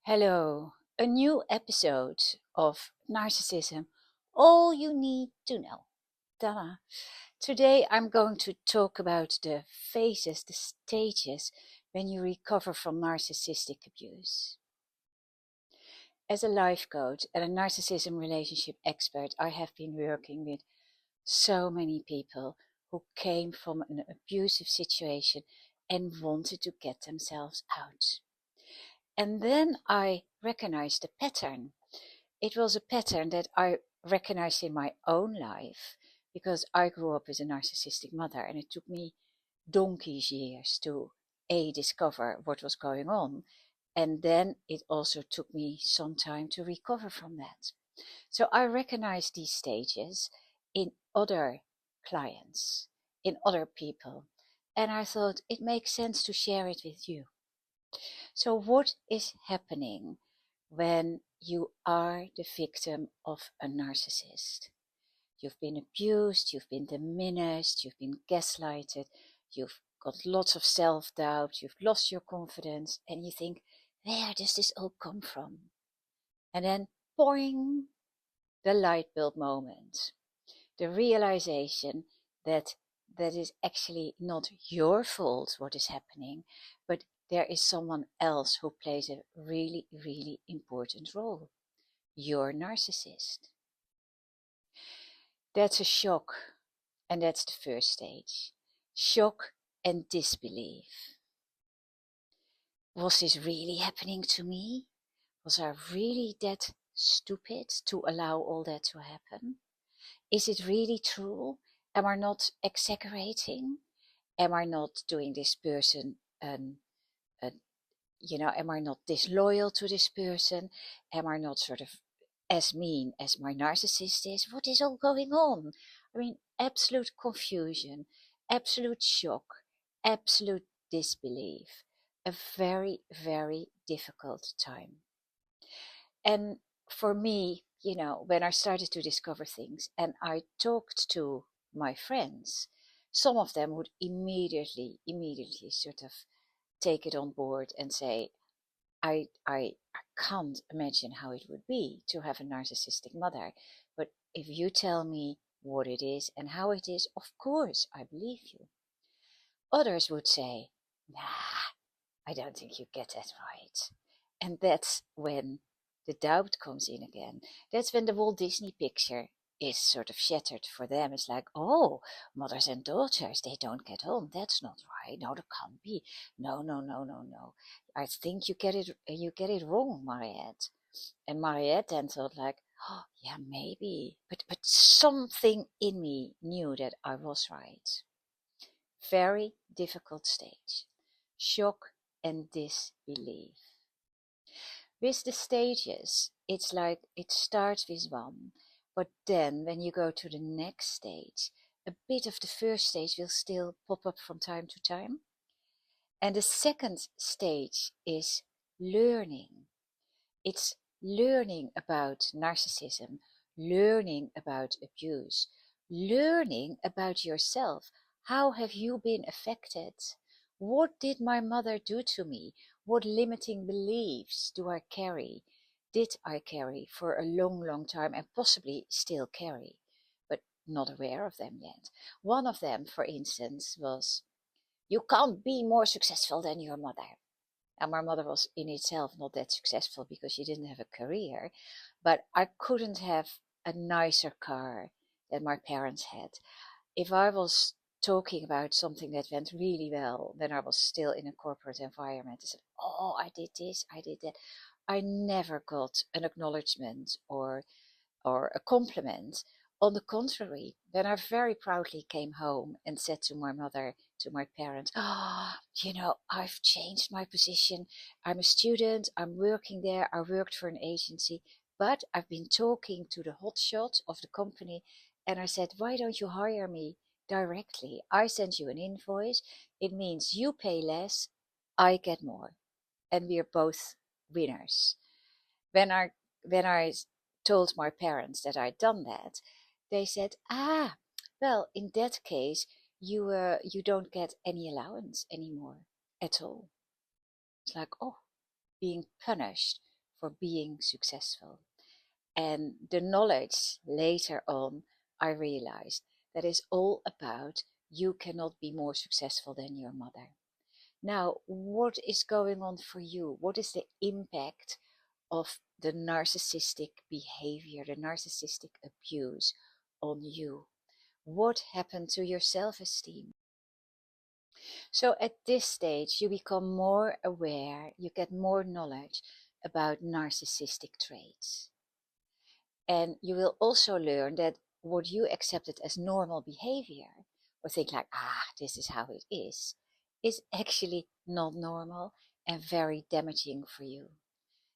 Hello, a new episode of Narcissism All You Need to Know. Ta-da. Today I'm going to talk about the phases, the stages when you recover from narcissistic abuse. As a life coach and a narcissism relationship expert, I have been working with so many people who came from an abusive situation and wanted to get themselves out. And then I recognized a pattern. It was a pattern that I recognized in my own life because I grew up with a narcissistic mother, and it took me donkey's years to discover what was going on, and then it also took me some time to recover from that. So I recognized these stages in other clients, in other people, and I thought it makes sense to share it with you. So what is happening when you are the victim of a narcissist? You've been abused, you've been diminished, you've been gaslighted, you've got lots of self-doubt, you've lost your confidence, and you think, where does this all come from? And then, boing, the light bulb moment. The realization that that is actually not your fault what is happening, but there is someone else who plays a really, really important role. Your narcissist. That's a shock, and that's the first stage. Shock and disbelief. Was this really happening to me? Was I really that stupid to allow all that to happen? Is it really true? Am I not exaggerating? Am I not doing this person am I not disloyal to this person? Am I not sort of as mean as my narcissist is? What is all going on? I mean, absolute confusion, absolute shock, absolute disbelief. A very, very difficult time. And for me, when I started to discover things and I talked to my friends, some of them would immediately sort of take it on board and say, I can't imagine how it would be to have a narcissistic mother. But if you tell me what it is and how it is, of course I believe you. Others would say, nah, I don't think you get that right. And that's when the doubt comes in again. That's when the Walt Disney picture is sort of shattered for them. It's like, oh, mothers and daughters, they don't get on. That's not right. No, that can't be. No, no, no, no, no. I think you get it wrong, Mariette. And Mariette then thought like, oh, yeah, maybe. But something in me knew that I was right. Very difficult stage. Shock and disbelief. With the stages, it's like it starts with one, but then when you go to the next stage, a bit of the first stage will still pop up from time to time. And the second stage is learning. It's learning about narcissism, learning about abuse, learning about yourself. How have you been affected? What did my mother do to me? What limiting beliefs do I carry? Did I carry for a long, long time and possibly still carry, but not aware of them yet? One of them, for instance, was, you can't be more successful than your mother. And my mother was in itself not that successful because she didn't have a career, but I couldn't have a nicer car than my parents had. If I was talking about something that went really well when I was still in a corporate environment, I said, oh, I did this, I did that. I never got an acknowledgement or a compliment. On the contrary, then I very proudly came home and said to my mother, to my parents, I've changed my position. I'm a student, I'm working there, I worked for an agency, but I've been talking to the hotshot of the company, and I said, why don't you hire me directly? I send you an invoice. It means you pay less, I get more, and we're both winners. When I told my parents that I'd done that, they said, well, in that case, you don't get any allowance anymore at all. It's like, oh, being punished for being successful. And the knowledge later on, I realized that is all about you cannot be more successful than your mother. Now, what is going on for you? What is the impact of the narcissistic behavior, the narcissistic abuse on you? What happened to your self-esteem? So at this stage, you become more aware, you get more knowledge about narcissistic traits. And you will also learn that what you accepted as normal behavior, or think like, this is how it is actually not normal and very damaging for you.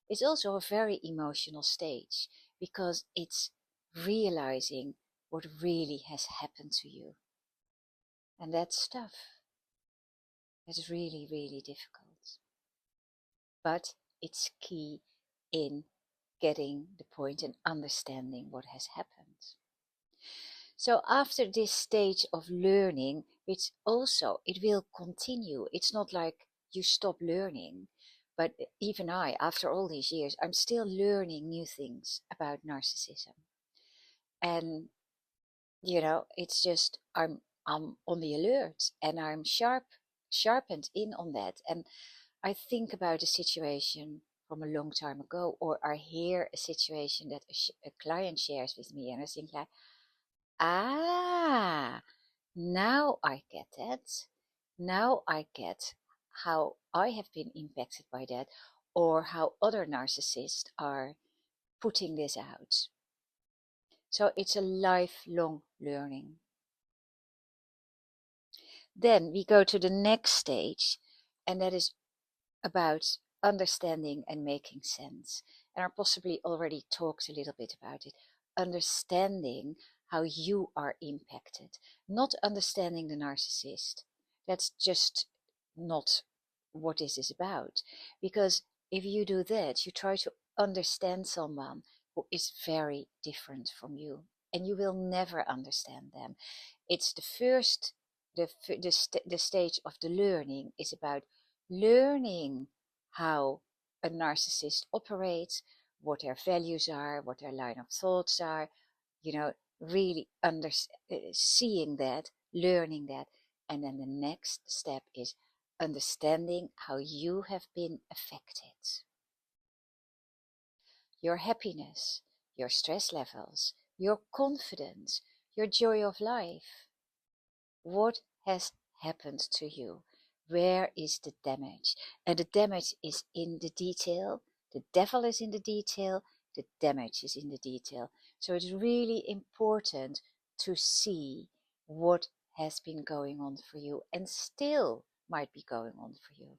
It's also a very emotional stage because it's realizing what really has happened to you. And that's tough. It's really, really difficult. But it's key in getting the point and understanding what has happened. So after this stage of learning, which also it will continue, it's not like you stop learning, but even I, after all these years, I'm still learning new things about narcissism. And it's just I'm on the alert and I'm sharpened in on that. And I think about a situation from a long time ago, or I hear a situation that a client shares with me, and I think like, now I get it. Now I get how I have been impacted by that, or how other narcissists are putting this out. So it's a lifelong learning. Then we go to the next stage, and that is about understanding and making sense. And I possibly already talked a little bit about it. Understanding how you are impacted, not understanding the narcissist. That's just not what this is about. Because if you do that, you try to understand someone who is very different from you, and you will never understand them. It's the first, the stage of the learning is about learning how a narcissist operates, what their values are, what their line of thoughts are, really seeing that, learning that. And then the next step is understanding how you have been affected. Your happiness, your stress levels, your confidence, your joy of life. What has happened to you? Where is the damage? And the damage is in the detail. The devil is in the detail. The damage is in the detail. So it's really important to see what has been going on for you and still might be going on for you.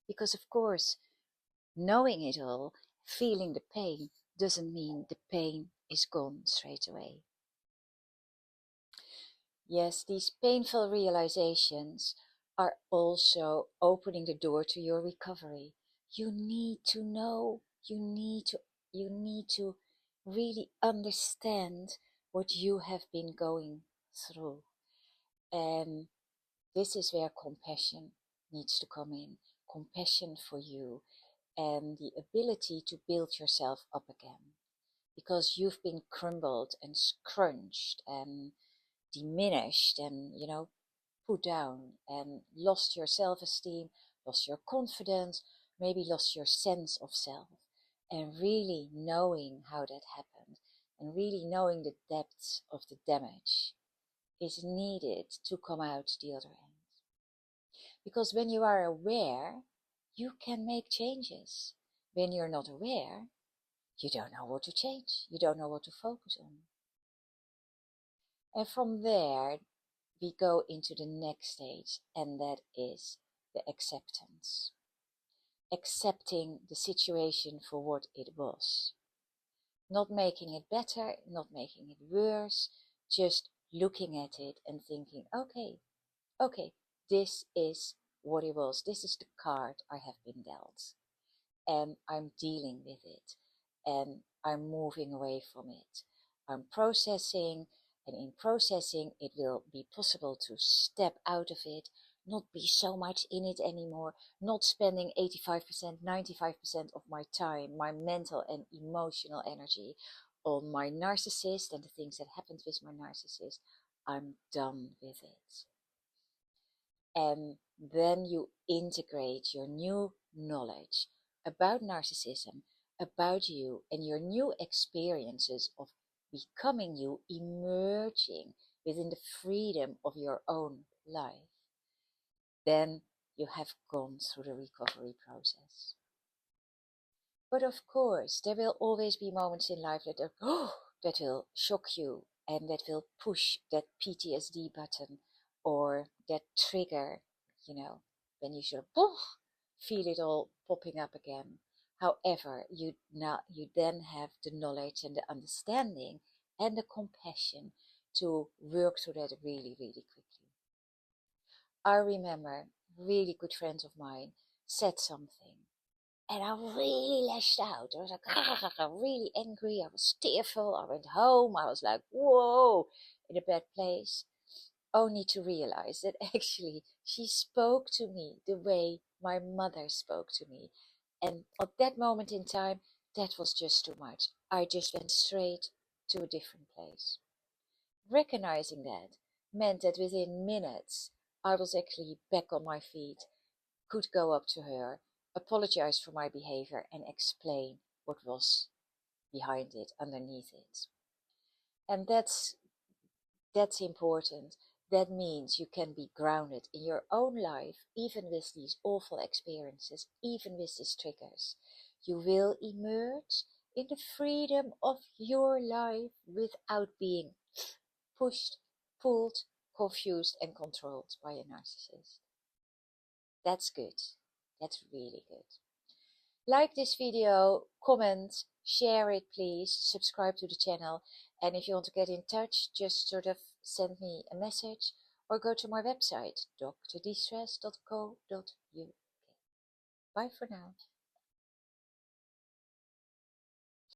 Because of course, knowing it all, feeling the pain, doesn't mean the pain is gone straight away. Yes, these painful realizations are also opening the door to your recovery. You need to know, you need to really understand what you have been going through. And this is where compassion needs to come in. Compassion for you and the ability to build yourself up again. Because you've been crumbled and scrunched and diminished and put down and lost your self-esteem, lost your confidence, maybe lost your sense of self. And really knowing how that happened and really knowing the depths of the damage is needed to come out the other end. Because when you are aware, you can make changes. When you're not aware, you don't know what to change, you don't know what to focus on. And from there, we go into the next stage, and that is the acceptance. Accepting the situation for what it was. Not making it better, not making it worse, just looking at it and thinking, okay, this is what it was. This is the card I have been dealt. And I'm dealing with it. And I'm moving away from it. I'm processing. And in processing, it will be possible to step out of it, not be so much in it anymore, not spending 85%, 95% of my time, my mental and emotional energy on my narcissist and the things that happened with my narcissist. I'm done with it. And then you integrate your new knowledge about narcissism, about you, and your new experiences of becoming you, emerging within the freedom of your own life. Then you have gone through the recovery process. But of course, there will always be moments in life that that will shock you and that will push that PTSD button or that trigger, when you sort of feel it all popping up again. However, you then have the knowledge and the understanding and the compassion to work through that really, really quickly. I remember really good friends of mine said something and I really lashed out. I was like, really angry. I was tearful. I went home. I was like, whoa, in a bad place. Only to realize that actually she spoke to me the way my mother spoke to me. And at that moment in time, that was just too much. I just went straight to a different place. Recognizing that meant that within minutes, I was actually back on my feet, could go up to her, apologize for my behavior, and explain what was behind it, underneath it. And that's important. That means you can be grounded in your own life, even with these awful experiences, even with these triggers. You will emerge in the freedom of your life without being pushed, pulled, confused, and controlled by a narcissist. That's good. That's really good. Like this video, comment, share it please, subscribe to the channel, and if you want to get in touch, just sort of send me a message or go to my website, drdistress.co.uk. Bye for now.